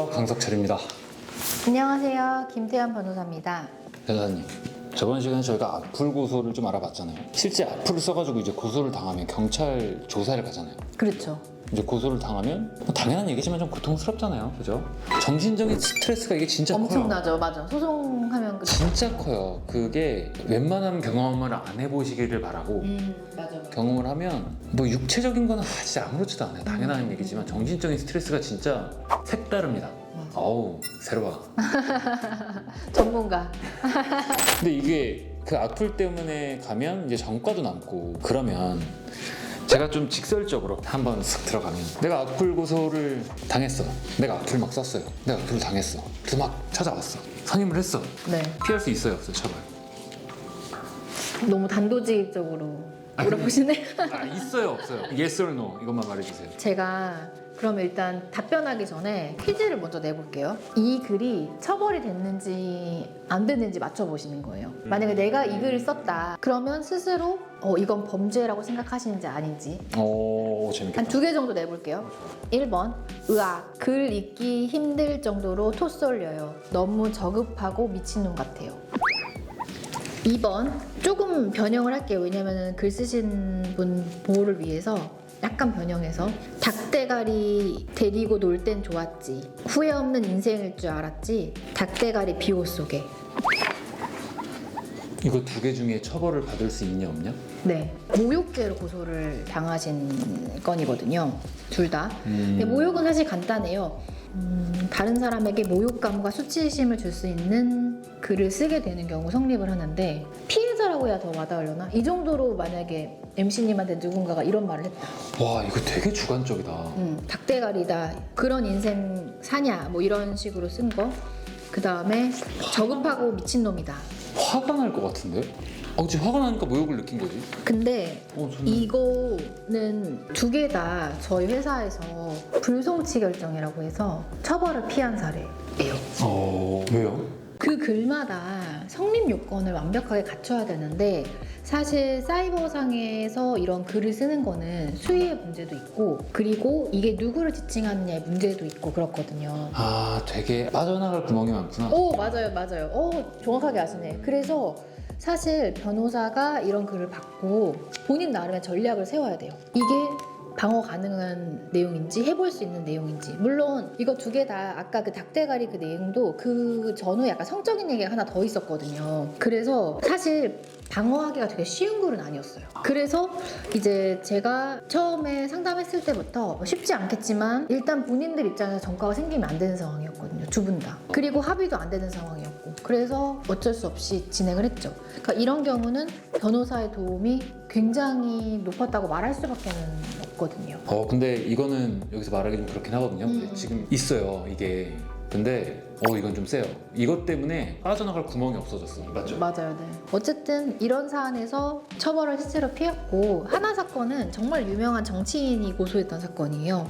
안녕하세요, 강석철입니다. 안녕하세요. 김태현 변호사입니다. 변호사님, 저번 시간에 저희가 악플 고소를 좀 알아봤잖아요. 실제 악플을 써가지고 이제 고소를 당하면 경찰 조사를 가잖아요. 그렇죠. 이제 고소를 당하면 뭐 당연한 얘기지만 좀 고통스럽잖아요, 그죠? 정신적인 스트레스가 이게 진짜 커요. 엄청나죠. 맞아. 소송하면 진짜 커요. 그게 웬만한 경험을 안 해보시기를 바라고 맞아. 경험을 하면 뭐 육체적인 거는 진짜 아무렇지도 않아요. 당연한 얘기지만 정신적인 스트레스가 진짜 색다릅니다. 맞아. 어우, 새로워. 전문가. 근데 이게 그 악플 때문에 가면 이제 전과도 남고 그러면 제가 좀 직설적으로 한번 쓱 들어가면 내가 악플 고소를 당했어. 내가 악플 막 썼어요. 내가 악플 당했어. 그래서 막 찾아왔어. 선임을 했어. 네. 피할 수 있어요, 없어요? 처벌? 너무 단도직입적으로 아니, 물어보시네. 있어요, 없어요? Yes or no 이것만 말해주세요. 제가 그러면 일단 답변하기 전에 퀴즈를 먼저 내볼게요. 이 글이 처벌이 됐는지 안 됐는지 맞춰보시는 거예요. 만약에 내가 이 글을 썼다. 그러면 스스로 이건 범죄라고 생각하시는지 아닌지. 오, 재밌겠다. 한 2개 정도 내볼게요. 1번 의학 글 읽기 힘들 정도로 토 쏠려요. 너무 저급하고 미친놈 같아요. 2번 조금 변형을 할게요. 왜냐면 글 쓰신 분 보호를 위해서 약간 변형해서 닭대가리 데리고 놀 땐 좋았지. 후회 없는 인생일 줄 알았지. 닭대가리 비호 속에. 이거 2개 중에 처벌을 받을 수 있냐 없냐? 네, 모욕죄로 고소를 당하신 건이거든요. 둘 다. 근데 모욕은 사실 간단해요. 다른 사람에게 모욕감과 수치심을 줄 수 있는 글을 쓰게 되는 경우 성립을 하는데 피해자라고 해야 더 와닿으려나? 이 정도로 만약에 MC님한테 누군가가 이런 말을 했다. 와, 이거 되게 주관적이다. 닭대가리다. 그런 인생 사냐? 뭐 이런 식으로 쓴 거. 그 다음에 저급하고 미친놈이다. 화가 날 것 같은데? 지금 화가 나니까 모욕을 느낀 거지. 근데 저는... 이거는 2개 다 저희 회사에서 불송치 결정이라고 해서 처벌을 피한 사례예요. 왜요? 그 글마다 성립 요건을 완벽하게 갖춰야 되는데 사실 사이버상에서 이런 글을 쓰는 거는 수위의 문제도 있고 그리고 이게 누구를 지칭하느냐의 문제도 있고 그렇거든요. 되게 빠져나갈 구멍이 많구나. 맞아요. 정확하게 아시네. 그래서 사실 변호사가 이런 글을 받고 본인 나름의 전략을 세워야 돼요. 이게 방어 가능한 내용인지 해볼 수 있는 내용인지. 물론 이거 2개 다 아까 그 닭대가리 그 내용도 그 전후에 약간 성적인 얘기가 하나 더 있었거든요. 그래서 사실 방어하기가 되게 쉬운 글은 아니었어요. 그래서 이제 제가 처음에 상담했을 때부터 쉽지 않겠지만 일단 본인들 입장에서 전과가 생기면 안 되는 상황이었거든요. 2분 다. 그리고 합의도 안 되는 상황이었고 그래서 어쩔 수 없이 진행을 했죠. 그러니까 이런 경우는 변호사의 도움이 굉장히 높았다고 말할 수밖에 없거든요. 근데 이거는 여기서 말하기 좀 그렇긴 하거든요. 근데 지금 있어요, 이게. 근데 이건 좀 세요. 이것 때문에 빠져나갈 구멍이 없어졌어. 맞죠? 맞아요. 네. 어쨌든 이런 사안에서 처벌을 실제로 피했고 하나 사건은 정말 유명한 정치인이 고소했던 사건이에요.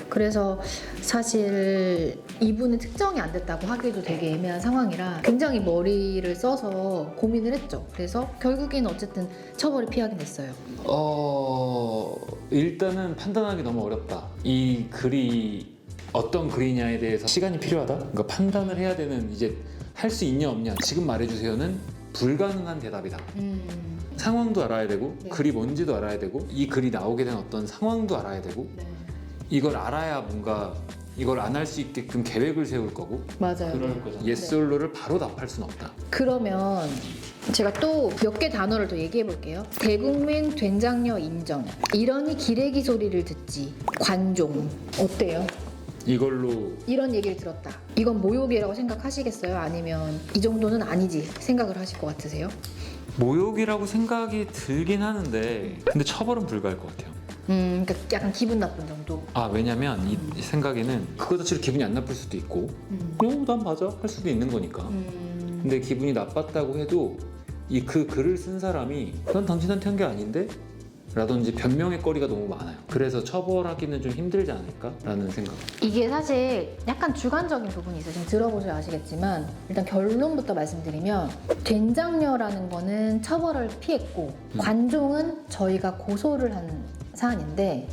그래서 사실 이분은 특정이 안 됐다고 하기도 되게 애매한 상황이라 굉장히 머리를 써서 고민을 했죠. 그래서 결국에는 어쨌든 처벌을 피하긴 됐어요. 일단은 판단하기 너무 어렵다. 이 글이 어떤 글이냐에 대해서 시간이 필요하다? 그러니까 판단을 해야 되는 이제 할 수 있냐 없냐 지금 말해주세요는 불가능한 대답이다. 상황도 알아야 되고 네. 글이 뭔지도 알아야 되고 이 글이 나오게 된 어떤 상황도 알아야 되고 이걸 알아야 뭔가 이걸 안 할 수 있게끔 계획을 세울 거고 맞아요. 그럴 거잖아. yes or no를 바로 답할 수는 없다. 그러면 제가 또 몇 개 단어를 더 얘기해 볼게요. 대국민 된장녀 인정. 이러니 기레기 소리를 듣지. 관종. 어때요? 이걸로 이런 얘기를 들었다. 이건 모욕이라고 생각하시겠어요? 아니면 이 정도는 아니지 생각을 하실 것 같으세요? 모욕이라고 생각이 들긴 하는데 근데 처벌은 불가할 것 같아요. 그러니까 약간 기분 나쁜 정도. 왜냐면 이 생각에는 그거 자체로 기분이 안 나쁠 수도 있고 난 맞아 할 수도 있는 거니까. 근데 기분이 나빴다고 해도 그 글을 쓴 사람이 난 당신한테 한 게 아닌데? 라든지 변명의 거리가 너무 많아요. 그래서 처벌하기는 좀 힘들지 않을까라는 생각. 이게 사실 약간 주관적인 부분이 있어요. 지금 들어보셔야 아시겠지만 일단 결론부터 말씀드리면 된장녀라는 거는 처벌을 피했고 관종은 저희가 고소를 한 사안인데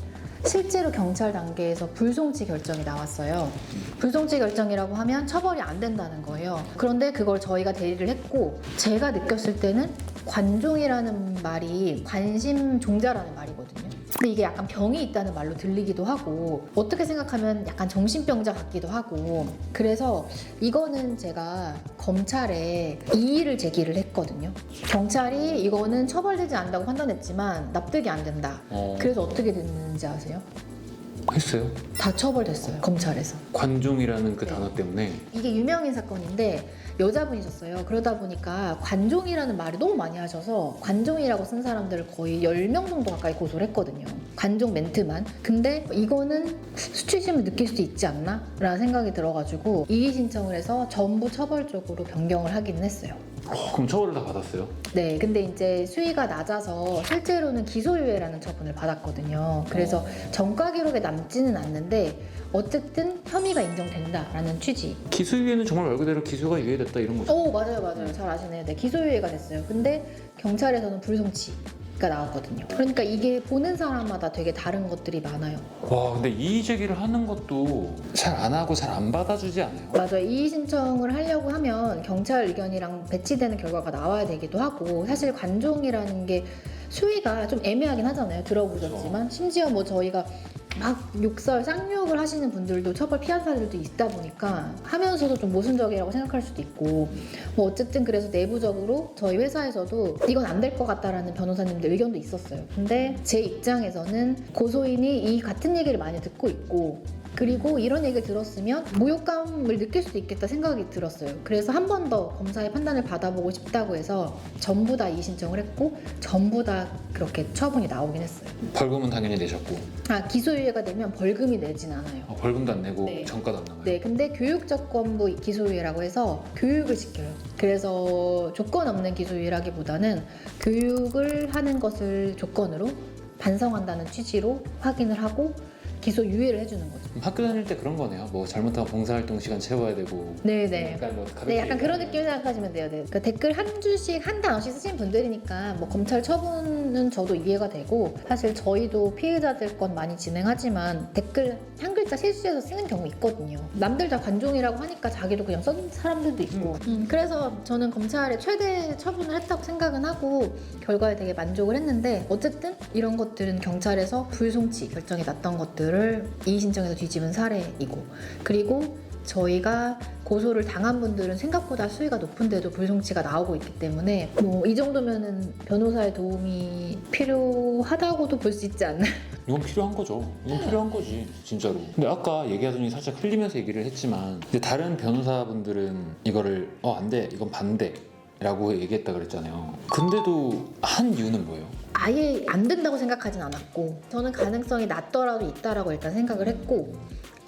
실제로 경찰 단계에서 불송치 결정이 나왔어요. 불송치 결정이라고 하면 처벌이 안 된다는 거예요. 그런데 그걸 저희가 대리를 했고, 제가 느꼈을 때는 관종이라는 말이 관심 종자라는 말이거든요. 근데 이게 약간 병이 있다는 말로 들리기도 하고, 어떻게 생각하면 약간 정신병자 같기도 하고, 그래서 이거는 제가 검찰에 이의를 제기를 했거든요. 경찰이 이거는 처벌되지 않는다고 판단했지만 납득이 안 된다. 그래서 어떻게 됐는지 아세요? 했어요? 다 처벌됐어요, 검찰에서. 관종이라는 그 네. 단어 때문에. 이게 유명인 사건인데 여자분이셨어요. 그러다 보니까 관종이라는 말을 너무 많이 하셔서 관종이라고 쓴 사람들을 거의 10명 정도 가까이 고소를 했거든요. 관종 멘트만. 근데 이거는 수치심을 느낄 수도 있지 않나? 라는 생각이 들어가지고 이의 신청을 해서 전부 처벌적으로 변경을 하기는 했어요. 그럼 처벌을 다 받았어요? 네, 근데 이제 수위가 낮아서 실제로는 기소유예라는 처분을 받았거든요. 그래서 전과 기록에 남지는 않는데 어쨌든 혐의가 인정된다라는 취지. 기소유예는 정말 말 그대로 기소가 유예됐다 이런 거죠? 오, 맞아요. 잘 아시네요. 네, 기소유예가 됐어요. 근데 경찰에서는 불송치가 나왔거든요. 그러니까 이게 보는 사람마다 되게 다른 것들이 많아요. 와, 근데 이의 제기를 하는 것도 잘 안 하고 잘 안 받아주지 않아요? 맞아요. 이의 신청을 하려고 하면 경찰 의견이랑 배치되는 결과가 나와야 되기도 하고, 사실 관종이라는 게 수위가 좀 애매하긴 하잖아요. 들어보셨지만. 심지어 뭐 저희가 막 욕설, 쌍욕을 하시는 분들도 처벌 피한 사례들도 있다 보니까 하면서도 좀 모순적이라고 생각할 수도 있고, 뭐 어쨌든 그래서 내부적으로 저희 회사에서도 이건 안 될 것 같다라는 변호사님들 의견도 있었어요. 근데 제 입장에서는 고소인이 이 같은 얘기를 많이 듣고 있고, 그리고 이런 얘기를 들었으면 모욕감을 느낄 수도 있겠다 생각이 들었어요. 그래서 한 번 더 검사의 판단을 받아보고 싶다고 해서 전부 다 이의 신청을 했고, 전부 다 그렇게 처분이 나오긴 했어요. 벌금은 당연히 내셨고. 기소유예가 되면 벌금이 내진 않아요. 벌금도 안 내고 네. 정가도 안 나가요? 네, 근데 교육조건부 기소유예라고 해서 교육을 시켜요. 그래서 조건 없는 기소유예라기보다는 교육을 하는 것을 조건으로 반성한다는 취지로 확인을 하고 기소유예를 해주는 거죠. 그럼 학교 다닐 때 그런 거네요. 뭐 잘못하면 봉사활동 시간 채워야 되고. 네네. 약간 뭐 가볍게 네, 약간 그런 얘기하면. 느낌 생각하시면 돼요. 네. 그러니까 댓글 한 줄씩 한 단어씩 쓰신 분들이니까 뭐 검찰 처분은 저도 이해가 되고, 사실 저희도 피해자들 건 많이 진행하지만 댓글 한 글자 실수해서 쓰는 경우 있거든요. 남들 다 관종이라고 하니까 자기도 그냥 쓴 사람들도 있고. 그래서 저는 검찰에 최대 처분을 했다고 생각은 하고 결과에 되게 만족을 했는데, 어쨌든 이런 것들은 경찰에서 불송치 결정이 났던 것들을 이의 신청해서 뒤집은 사례이고, 그리고 저희가 고소를 당한 분들은 생각보다 수위가 높은데도 불송치가 나오고 있기 때문에 뭐 이 정도면은 변호사의 도움이 필요하다고도 볼 수 있지 않나. 이건 필요한 거죠. 이건 필요한 거지, 진짜로. 근데 아까 얘기하더니 살짝 흘리면서 얘기를 했지만, 근데 다른 변호사분들은 이거를 안 돼, 이건 반대라고 얘기했다 그랬잖아요. 근데도 한 이유는 뭐예요? 아예 안 된다고 생각하진 않았고, 저는 가능성이 낮더라도 있다라고 일단 생각을 했고,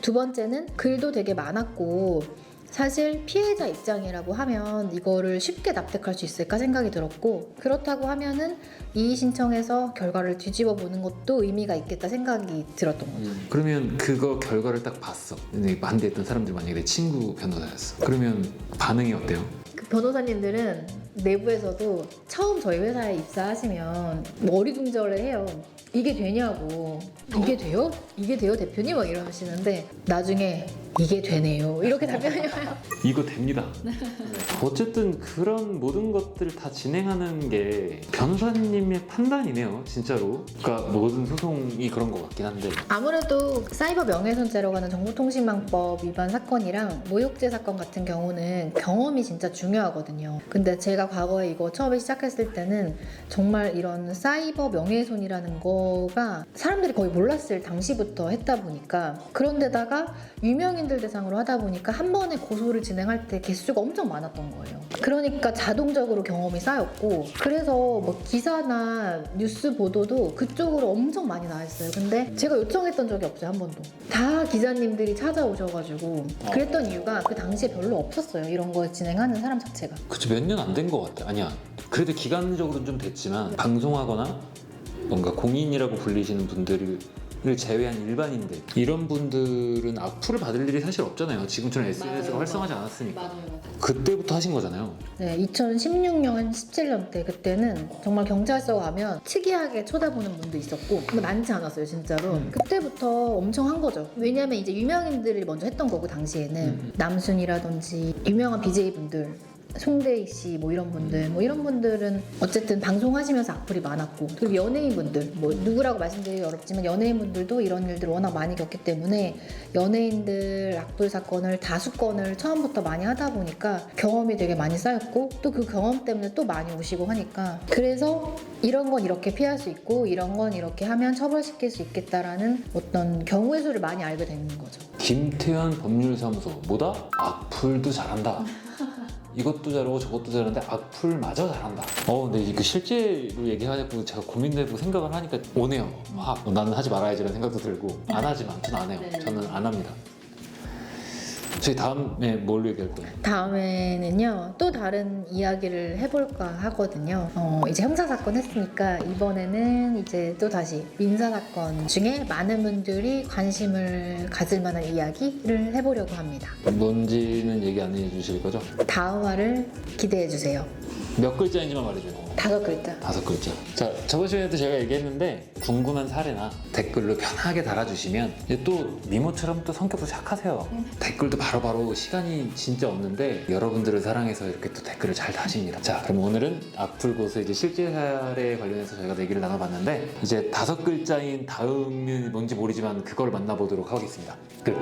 두 번째는 글도 되게 많았고, 사실 피해자 입장이라고 하면 이거를 쉽게 납득할 수 있을까 생각이 들었고, 그렇다고 하면은 이의 신청해서 결과를 뒤집어 보는 것도 의미가 있겠다 생각이 들었던 거죠. 그러면 그거 결과를 딱 봤어. 근데 반대했던 사람들 만약에 내 친구 변호사였어. 그러면 반응이 어때요? 그 변호사님들은 내부에서도 처음 저희 회사에 입사하시면 뭐 어리둥절해해요. 이게 되냐고. 이게 돼요? 이게 돼요 대표님? 막 이러시는데 나중에 이게 되네요. 이렇게 답변이 와요. 이거 됩니다. 어쨌든 그런 모든 것들을 다 진행하는 게 변호사님의 판단이네요, 진짜로. 그러니까 모든 소송이 그런 것 같긴 한데. 아무래도 사이버 명예훼손죄라고 하는 정보통신망법 위반 사건이랑 모욕죄 사건 같은 경우는 경험이 진짜 중요하거든요. 근데 제가 과거에 이거 처음에 시작했을 때는 정말 이런 사이버 명예훼손이라는 거가 사람들이 거의 몰랐을 당시부터 했다 보니까, 그런데다가 유명인들 대상으로 하다 보니까 한 번에 고소를 진행할 때 개수가 엄청 많았던 거예요. 그러니까 자동적으로 경험이 쌓였고, 그래서 뭐 기사나 뉴스 보도도 그쪽으로 엄청 많이 나왔어요. 근데 제가 요청했던 적이 없어요, 한 번도. 다 기자님들이 찾아오셔가지고. 그랬던 이유가 그 당시에 별로 없었어요, 이런 거 진행하는 사람 자체가. 그치, 몇 년 안 된 것 같아. 아니야, 그래도 기간적으로는 좀 됐지만 방송하거나 뭔가 공인이라고 불리시는 분들이 제외한 일반인들 이런 분들은 악플을 받을 일이 사실 없잖아요. 지금처럼 SNS가 맞아요. 활성하지 않았으니까. 맞아요. 그때부터 하신 거잖아요. 네, 2016년, 17년 때 그때는 정말 경찰서 가면 특이하게 쳐다보는 분도 있었고 근데 많지 않았어요 진짜로. 그때부터 엄청 한 거죠. 왜냐면 이제 유명인들이 먼저 했던 거고 당시에는 남순이라든지 유명한 BJ분들 송대익 씨 뭐 이런 분들 뭐 이런 분들은 어쨌든 방송하시면서 악플이 많았고 그리고 연예인분들 뭐 누구라고 말씀드리기 어렵지만 연예인분들도 이런 일들을 워낙 많이 겪기 때문에 연예인들 악플 사건을 다수 건을 처음부터 많이 하다 보니까 경험이 되게 많이 쌓였고 또 그 경험 때문에 또 많이 오시고 하니까 그래서 이런 건 이렇게 피할 수 있고 이런 건 이렇게 하면 처벌시킬 수 있겠다라는 어떤 경우의 수를 많이 알게 되는 거죠. 김태현 법률사무소 뭐다? 악플도 잘한다. 이것도 잘하고 저것도 잘하는데 악플마저 잘한다. 근데 이거 실제로 얘기하자고 제가 고민되고 생각을 하니까 오네요. 나는 하지 말아야지라는 생각도 들고 안 하지만 저는 안 해요. 네. 저는 안 합니다. 저희 다음에 뭘 얘기할 거예요? 다음에는요 또 다른 이야기를 해볼까 하거든요. 이제 형사사건 했으니까 이번에는 이제 또 다시 민사사건 중에 많은 분들이 관심을 가질 만한 이야기를 해보려고 합니다. 뭔지는 얘기 안 해주실 거죠? 다음 화를 기대해주세요. 몇 글자인지만 말해줘요. 5글자. 5글자. 자, 저번 시간에도 제가 얘기했는데 궁금한 사례나 댓글로 편하게 달아주시면 이제 또 미모처럼 또 성격도 착하세요. 댓글도 바로바로 시간이 진짜 없는데 여러분들을 사랑해서 이렇게 또 댓글을 잘 다십니다. 자, 그럼 오늘은 악플 고수 이제 실제 사례에 관련해서 저희가 얘기를 나눠봤는데 이제 5글자인 다음이 뭔지 모르지만 그걸 만나보도록 하겠습니다. 끝.